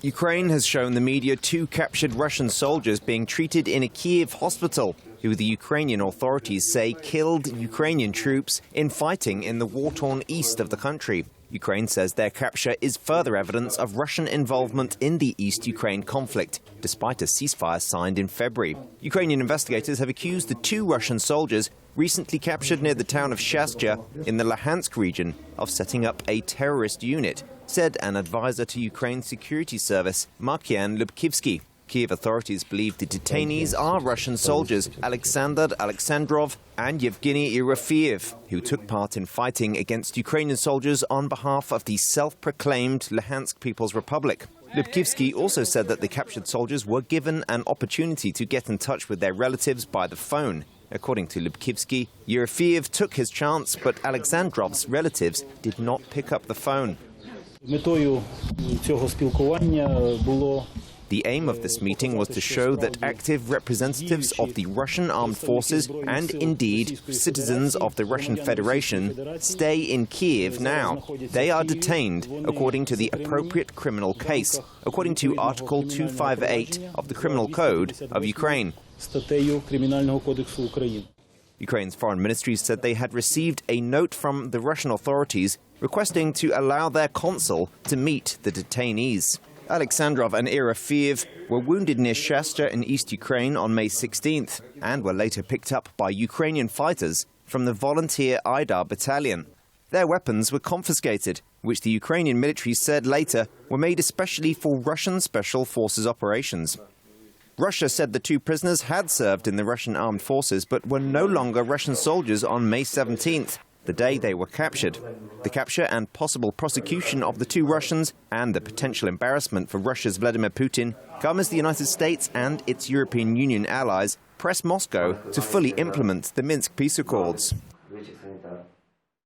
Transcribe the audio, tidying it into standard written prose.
Ukraine has shown the media two captured Russian soldiers being treated in a Kyiv hospital, who the Ukrainian authorities say killed Ukrainian troops in fighting in the war-torn east of the country. Ukraine says their capture is further evidence of Russian involvement in the East Ukraine conflict, despite a ceasefire signed in February. Ukrainian investigators have accused the two Russian soldiers recently captured near the town of Shastya in the Luhansk region of setting up a terrorist unit, said an advisor to Ukraine's security service, Markian Lubkivsky. Kyiv authorities believe the detainees are Russian soldiers Alexander Alexandrov and Yevgeny Yerofeev, who took part in fighting against Ukrainian soldiers on behalf of the self-proclaimed Luhansk People's Republic. Lubkivsky also said that the captured soldiers were given an opportunity to get in touch with their relatives by the phone. According to Lubkivsky, Yerofeev took his chance, but Alexandrov's relatives did not pick up the phone. The aim of this meeting was to show that active representatives of the Russian armed forces and indeed citizens of the Russian Federation stay in Kyiv now. They are detained according to the appropriate criminal case, according to Article 258 of the Criminal Code of Ukraine. Ukraine's foreign ministry said they had received a note from the Russian authorities requesting to allow their consul to meet the detainees. Alexandrov and Yerofeev were wounded near Shastya in East Ukraine on May 16th and were later picked up by Ukrainian fighters from the volunteer Aidar battalion. Their weapons were confiscated, which the Ukrainian military said later were made especially for Russian Special Forces operations. Russia said the two prisoners had served in the Russian armed forces but were no longer Russian soldiers on May 17th. The day they were captured. The capture and possible prosecution of the two Russians and the potential embarrassment for Russia's Vladimir Putin come as the United States and its European Union allies press Moscow to fully implement the Minsk peace accords.